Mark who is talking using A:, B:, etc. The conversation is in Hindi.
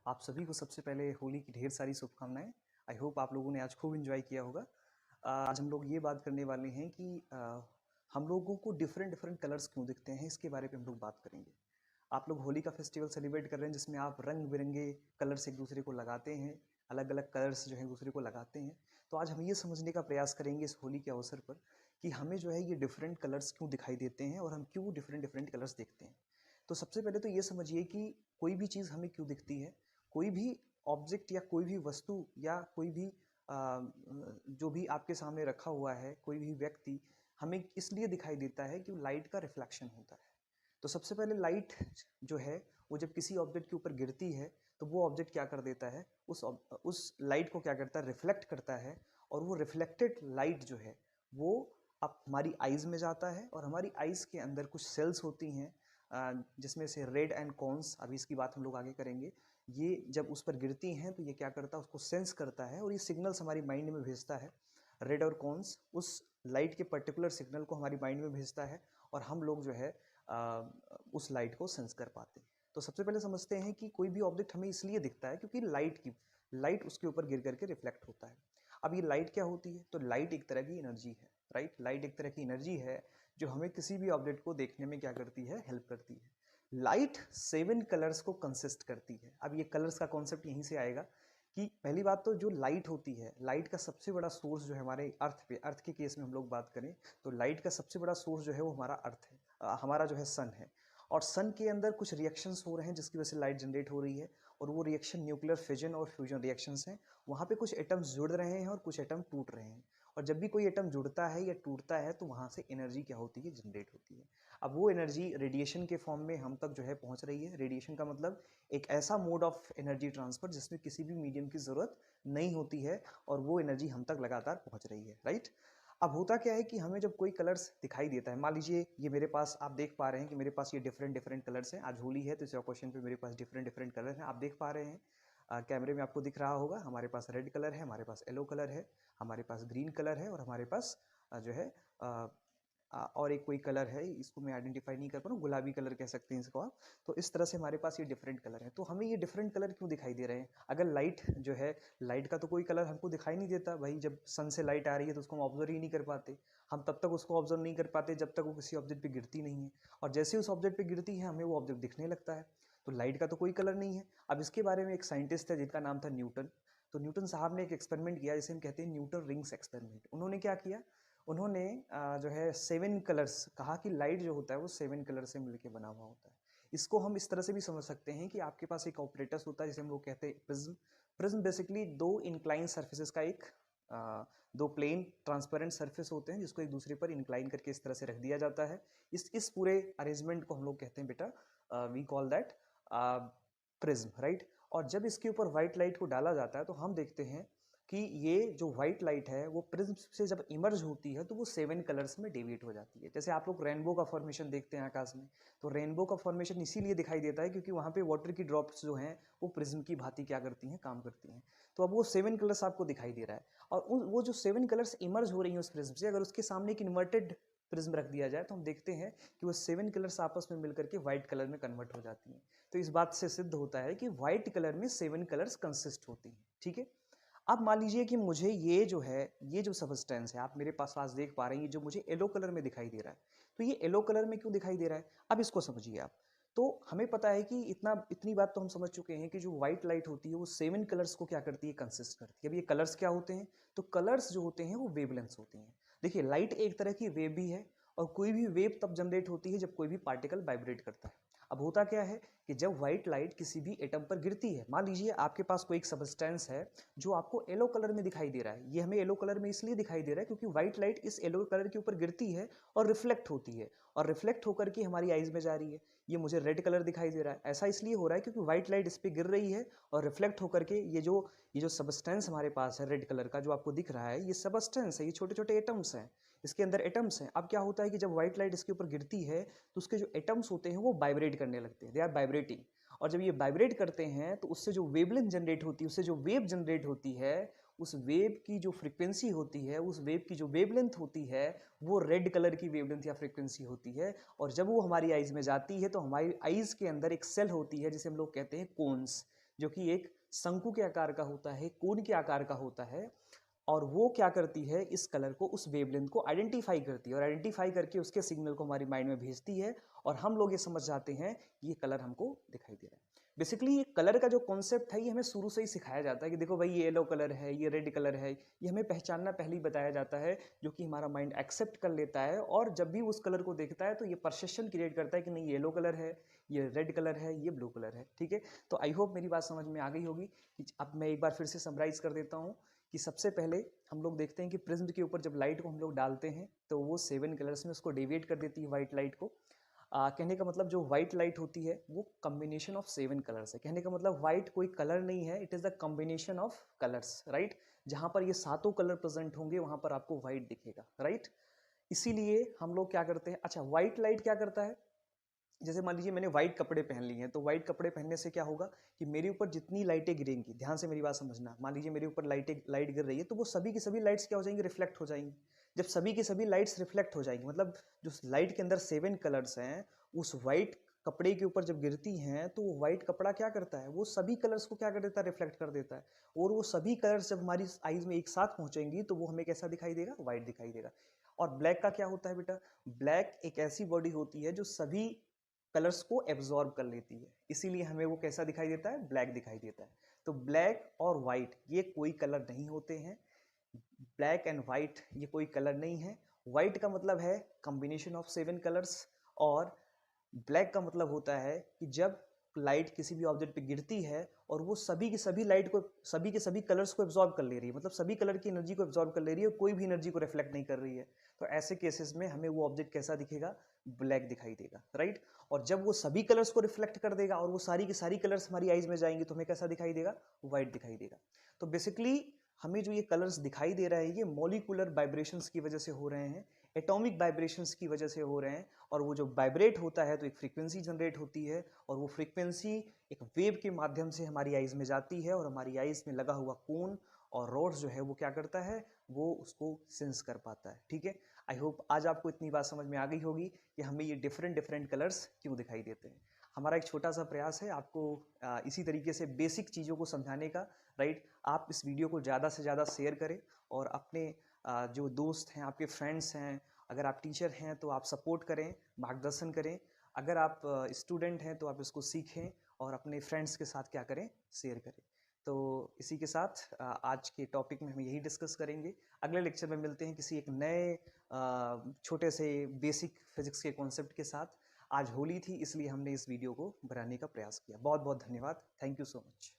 A: आप सभी को सबसे पहले होली की ढेर सारी शुभकामनाएं। आई होप आप लोगों ने आज खूब एंजॉय किया होगा। आज हम लोग ये बात करने वाले हैं कि हम लोगों को डिफरेंट डिफरेंट कलर्स क्यों दिखते हैं, इसके बारे में हम लोग बात करेंगे। आप लोग होली का फेस्टिवल सेलिब्रेट कर रहे हैं जिसमें आप रंग बिरंगे कलर्स एक दूसरे को लगाते हैं, अलग अलग कलर्स जो है दूसरे को लगाते हैं। तो आज हम ये समझने का प्रयास करेंगे इस होली के अवसर पर कि हमें जो है ये डिफरेंट कलर्स क्यों दिखाई देते हैं और हम क्यों डिफरेंट डिफरेंट कलर्स देखते हैं। तो सबसे पहले तो ये समझिए कि कोई भी चीज़ हमें क्यों दिखती है। कोई भी ऑब्जेक्ट या कोई भी वस्तु या कोई भी जो भी आपके सामने रखा हुआ है, कोई भी व्यक्ति हमें इसलिए दिखाई देता है कि लाइट का रिफ्लेक्शन होता है। तो सबसे पहले लाइट जो है वो जब किसी ऑब्जेक्ट के ऊपर गिरती है तो वो ऑब्जेक्ट क्या कर देता है, उस लाइट को क्या करता है, रिफ्लेक्ट करता है। और वो रिफ्लेक्टेड लाइट जो है वो अब हमारी आइज़ में जाता है और हमारी आइज़ के अंदर कुछ सेल्स होती हैं जिसमें से रेड एंड कॉन्स, अभी इसकी बात हम लोग आगे करेंगे। ये जब उस पर गिरती हैं तो ये क्या करता है, उसको सेंस करता है और ये सिग्नल्स हमारी माइंड में भेजता है। रेड और कॉन्स उस लाइट के पर्टिकुलर सिग्नल को हमारी माइंड में भेजता है और हम लोग जो है उस लाइट को सेंस कर पाते हैं। तो सबसे पहले समझते हैं कि कोई भी ऑब्जेक्ट हमें इसलिए दिखता है क्योंकि लाइट उसके ऊपर गिर करके रिफ्लेक्ट होता है। अब ये लाइट क्या होती है, तो लाइट एक तरह की एनर्जी है, राइट। लाइट एक तरह की एनर्जी है जो हमें किसी भी ऑब्जेक्ट को देखने में क्या करती है, हेल्प करती है। लाइट 7 कलर्स को कंसिस्ट करती है। अब ये कलर्स का कॉन्सेप्ट यहीं से आएगा कि पहली बात तो जो लाइट होती है, लाइट का सबसे बड़ा सोर्स जो है हमारे अर्थ के केस में हम लोग बात करें तो लाइट का सबसे बड़ा सोर्स जो है वो हमारा अर्थ है, हमारा जो है सन है। और सन के अंदर कुछ रिएक्शंस हो रहे हैं जिसकी वजह से लाइट जनरेट हो रही है और वो रिएक्शन न्यूक्लियर फिजन और फ्यूजन रिएक्शंस हैं। वहाँ पे कुछ एटम्स जुड़ रहे हैं और कुछ एटम टूट रहे हैं। और जब भी कोई एटम जुड़ता है या टूटता है तो वहाँ से एनर्जी क्या होती है, जनरेट होती है। अब वो एनर्जी रेडिएशन के फॉर्म में हम तक जो है पहुँच रही है। रेडिएशन का मतलब एक ऐसा मोड ऑफ एनर्जी ट्रांसफर जिसमें किसी भी मीडियम की ज़रूरत नहीं होती है और वो एनर्जी हम तक लगातार पहुँच रही है, राइट। अब होता क्या है कि हमें जब कोई कलर्स दिखाई देता है, मान लीजिए ये मेरे पास, आप देख पा रहे हैं कि मेरे पास ये डिफरेंट डिफरेंट कलर्स हैं। आज होली है तो इस क्वेश्चन पे मेरे पास डिफरेंट डिफरेंट कलर हैं, आप देख पा रहे हैं। कैमरे में आपको दिख रहा होगा, हमारे पास रेड कलर है, हमारे पास येलो कलर है, हमारे पास ग्रीन कलर है और हमारे पास जो है और एक कोई कलर है, इसको मैं आइडेंटिफाई नहीं कर पा रहा हूँ, गुलाबी कलर कह सकते हैं इसको आप। तो इस तरह से हमारे पास ये डिफरेंट कलर है। तो हमें ये डिफरेंट कलर क्यों दिखाई दे रहे हैं? अगर लाइट जो है, लाइट का तो कोई कलर हमको दिखाई नहीं देता भाई। जब सन से लाइट आ रही है तो उसको हम ऑब्जर्व ही नहीं कर पाते। हम तब तक उसको ऑब्जर्व नहीं कर पाते जब तक वो किसी ऑब्जेक्ट पे गिरती नहीं है। और जैसे ही उस ऑब्जेक्ट पे गिरती है हमें वो ऑब्जेक्ट दिखने लगता है। तो लाइट का तो कोई कलर नहीं है। अब इसके बारे में एक साइंटिस्ट है जिनका नाम था न्यूटन। तो न्यूटन साहब ने एक एक्सपेरिमेंट किया जिसे हम कहते हैं न्यूटन रिंग्स एक्सपेरिमेंट। उन्होंने क्या किया, उन्होंने जो है 7 कलर्स कहा कि लाइट जो होता है वो 7 कलर से मिलकर बना हुआ होता है। इसको हम इस तरह से भी समझ सकते हैं कि आपके पास एक ऑपरेटस होता है जिसे हम लोग कहते हैं प्रिज्म। प्रिज्म बेसिकली दो इंक्लाइन सर्फेसेस का एक दो प्लेन ट्रांसपेरेंट सरफेस होते हैं जिसको एक दूसरे पर इंक्लाइन करके इस तरह से रख दिया जाता है। इस पूरे अरेंजमेंट को हम लोग कहते हैं बेटा, we call that prism, right. और जब इसके ऊपर व्हाइट लाइट को डाला जाता है तो हम देखते हैं कि ये जो व्हाइट लाइट है वो प्रिज्म से जब इमर्ज होती है तो वो 7 कलर्स में डेविएट हो जाती है। जैसे आप लोग रेनबो का फॉर्मेशन देखते हैं आकाश में, तो रेनबो का फॉर्मेशन इसीलिए दिखाई देता है क्योंकि वहाँ पे वाटर की ड्रॉप्स जो हैं वो प्रिज्म की भांति क्या करती हैं, काम करती हैं। तो अब वो 7 कलर्स आपको दिखाई दे रहा है और वो जो 7 कलर्स इमर्ज हो रही हैं उस प्रिज्म से, अगर उसके सामने एक इन्वर्टेड प्रिज्म रख दिया जाए तो हम देखते हैं कि वो 7 कलर्स आपस में मिलकर के व्हाइट कलर में कन्वर्ट हो जाती हैं। तो इस बात से सिद्ध होता है कि व्हाइट कलर में 7 कलर्स कंसिस्ट होती हैं, ठीक है। अब मान लीजिए कि मुझे ये जो है, ये जो सबस्टेंस है आप मेरे पास देख पा रहे हैं, ये जो मुझे येलो कलर में दिखाई दे रहा है, तो ये येलो कलर में क्यों दिखाई दे रहा है, अब इसको समझिए आप। तो हमें पता है कि इतनी बात तो हम समझ चुके हैं कि जो व्हाइट लाइट होती है वो 7 कलर्स को क्या करती है, कंसिस्ट करती है। अब ये कलर्स क्या होते हैं, तो कलर्स जो होते हैं वो वेवलेंथ्स होती हैं। देखिए लाइट एक तरह की वेव भी है और कोई भी वेव तब जनरेट होती है जब कोई भी पार्टिकल वाइब्रेट करता है। अब होता क्या है कि जब व्हाइट लाइट किसी भी एटम पर गिरती है, मान लीजिए आपके पास कोई एक सबस्टेंस है जो आपको येलो कलर में दिखाई दे रहा है। ये हमें येलो कलर में इसलिए दिखाई दे रहा है क्योंकि व्हाइट लाइट इस येलो कलर के ऊपर गिरती है और रिफ्लेक्ट होती है और रिफ्लेक्ट होकर के हमारी आइज में जा रही है। ये मुझे रेड कलर दिखाई दे रहा है, ऐसा इसलिए हो रहा है क्योंकि व्हाइट लाइट इस पर गिर रही है और रिफ्लेक्ट होकर के ये जो सबस्टेंस हमारे पास है रेड कलर का जो आपको दिख रहा है, ये सबस्टेंस है, ये छोटे छोटे एटम्स हैं, इसके अंदर एटम्स हैं। अब क्या होता है कि जब व्हाइट लाइट इसके ऊपर गिरती है तो उसके जो एटम्स होते हैं वो वाइब्रेट करने लगते हैं, दे आर वाइब्रेटिंग। और जब ये वाइब्रेट करते हैं तो उससे जो वेवलेंथ जनरेट होती है, उससे जो वेव जनरेट होती है, उस वेव की जो फ्रीक्वेंसी होती है, उस वेव की जो वेवलेंथ होती है वो रेड कलर की वेवलेंथ या फ्रीक्वेंसी होती है। और जब वो हमारी आइज में जाती है तो हमारी आइज के अंदर एक सेल होती है जिसे हम लोग कहते हैं कोन्स। जो कि एक शंकु के आकार का होता है, कोन के आकार का होता है, और वो क्या करती है, इस कलर को, उस वेवलेंथ को आइडेंटिफाई करती है और आइडेंटिफाई करके उसके सिग्नल को हमारी माइंड में भेजती है और हम लोग ये समझ जाते हैं कि ये कलर हमको दिखाई दे रहा है। बेसिकली ये कलर का जो कॉन्सेप्ट है ये हमें शुरू से ही सिखाया जाता है कि देखो भाई ये येलो कलर है, ये रेड कलर है, ये हमें पहचानना पहले ही बताया जाता है, जो कि हमारा माइंड एक्सेप्ट कर लेता है और जब भी उस कलर को देखता है तो ये परसेप्शन क्रिएट करता है कि नहीं, येलो कलर है, ये रेड कलर है, ये ब्लू कलर है। ठीक है, तो आई होप मेरी बात समझ में आ गई होगी। अब मैं एक बार फिर से समराइज कर देता हूँ कि सबसे पहले हम लोग देखते हैं कि प्रिज्म के ऊपर जब लाइट को हम लोग डालते हैं तो वो 7 कलर्स में उसको डेविएट कर देती है वाइट लाइट को। कहने का मतलब जो वाइट लाइट होती है वो कॉम्बिनेशन ऑफ 7 कलर्स है। कहने का मतलब वाइट कोई कलर नहीं है, it is the combination of colours, right. जहाँ पर ये सातों कलर प्रेजेंट होंगे वहाँ पर आपको वाइट दिखेगा, राइट। इसीलिए हम लोग क्या करते हैं, अच्छा वाइट लाइट क्या करता है, जैसे मान लीजिए मैंने व्हाइट कपड़े पहन लिए हैं, तो व्हाइट कपड़े पहनने से क्या होगा कि मेरे ऊपर जितनी लाइटें गिरेंगी, ध्यान से मेरी बात समझना, मान लीजिए मेरे ऊपर लाइट गिर रही है तो वो सभी की सभी लाइट्स क्या हो जाएंगी, रिफ्लेक्ट हो जाएंगी। जब सभी की सभी लाइट्स रिफ्लेक्ट हो जाएंगी मतलब जो लाइट के अंदर 7 कलर्स हैं उस व्हाइट कपड़े के ऊपर जब गिरती हैं तो वो व्हाइट कपड़ा क्या करता है, वो सभी कलर्स को क्या कर देता है, रिफ्लेक्ट कर देता है। और वो सभी कलर्स जब हमारी आईज में एक साथ पहुंचेंगी तो वो हमें कैसा दिखाई देगा, व्हाइट दिखाई देगा। और ब्लैक का क्या होता है बेटा, ब्लैक एक ऐसी बॉडी होती है जो सभी कलर्स को एब्जॉर्ब कर लेती है, इसीलिए हमें वो कैसा दिखाई देता है, ब्लैक दिखाई देता है। तो ब्लैक और वाइट ये कोई कलर नहीं होते हैं, ब्लैक एंड वाइट ये कोई कलर नहीं है। वाइट का मतलब है कॉम्बिनेशन ऑफ 7 कलर्स और ब्लैक का मतलब होता है कि जब लाइट किसी भी ऑब्जेक्ट पे गिरती है और वो सभी की सभी लाइट को, सभी के सभी कलर्स को एब्जॉर्ब कर ले रही है, मतलब सभी कलर की एनर्जी को एब्जॉर्ब कर ले रही है, कोई भी एनर्जी को रिफ्लेक्ट नहीं कर रही है, तो ऐसे केसेस में हमें वो ऑब्जेक्ट कैसा दिखेगा, ब्लैक दिखाई देगा, राइट। और जब वो सभी कलर्स को रिफ्लेक्ट कर देगा और वो सारी की सारी कलर्स हमारी आईज में जाएंगी तो हमें कैसा दिखाई देगा, व्हाइट दिखाई देगा। तो बेसिकली हमें जो ये कलर्स दिखाई दे रहे हैं ये मॉलिक्यूलर वाइब्रेशंस की वजह से हो रहे हैं, एटॉमिक वाइब्रेशंस की वजह से हो रहे हैं। और वो जो वाइब्रेट होता है तो एक फ्रीक्वेंसी जनरेट होती है और वो फ्रीक्वेंसी एक वेव के माध्यम से हमारी आइज में जाती है और हमारी आइज में लगा हुआ कोन और रोड्स जो है वो क्या करता है, वो उसको सेंस कर पाता है। ठीक है, आई होप आज आपको इतनी बात समझ में आ गई होगी कि हमें ये डिफरेंट डिफरेंट कलर्स क्यों दिखाई देते हैं। हमारा एक छोटा सा प्रयास है आपको इसी तरीके से बेसिक चीज़ों को समझाने का, राइट। आप इस वीडियो को ज़्यादा से ज़्यादा शेयर करें और अपने जो दोस्त हैं, आपके फ्रेंड्स हैं, अगर आप टीचर हैं तो आप सपोर्ट करें, मार्गदर्शन करें। अगर आप स्टूडेंट हैं तो आप इसको सीखें और अपने फ्रेंड्स के साथ क्या करें, शेयर करें। तो इसी के साथ आज के टॉपिक में हम यही डिस्कस करेंगे। अगले लेक्चर में मिलते हैं किसी एक नए छोटे से बेसिक फिजिक्स के कॉन्सेप्ट के साथ। आज होली थी इसलिए हमने इस वीडियो को बनाने का प्रयास किया। बहुत बहुत धन्यवाद, थैंक यू सो मच।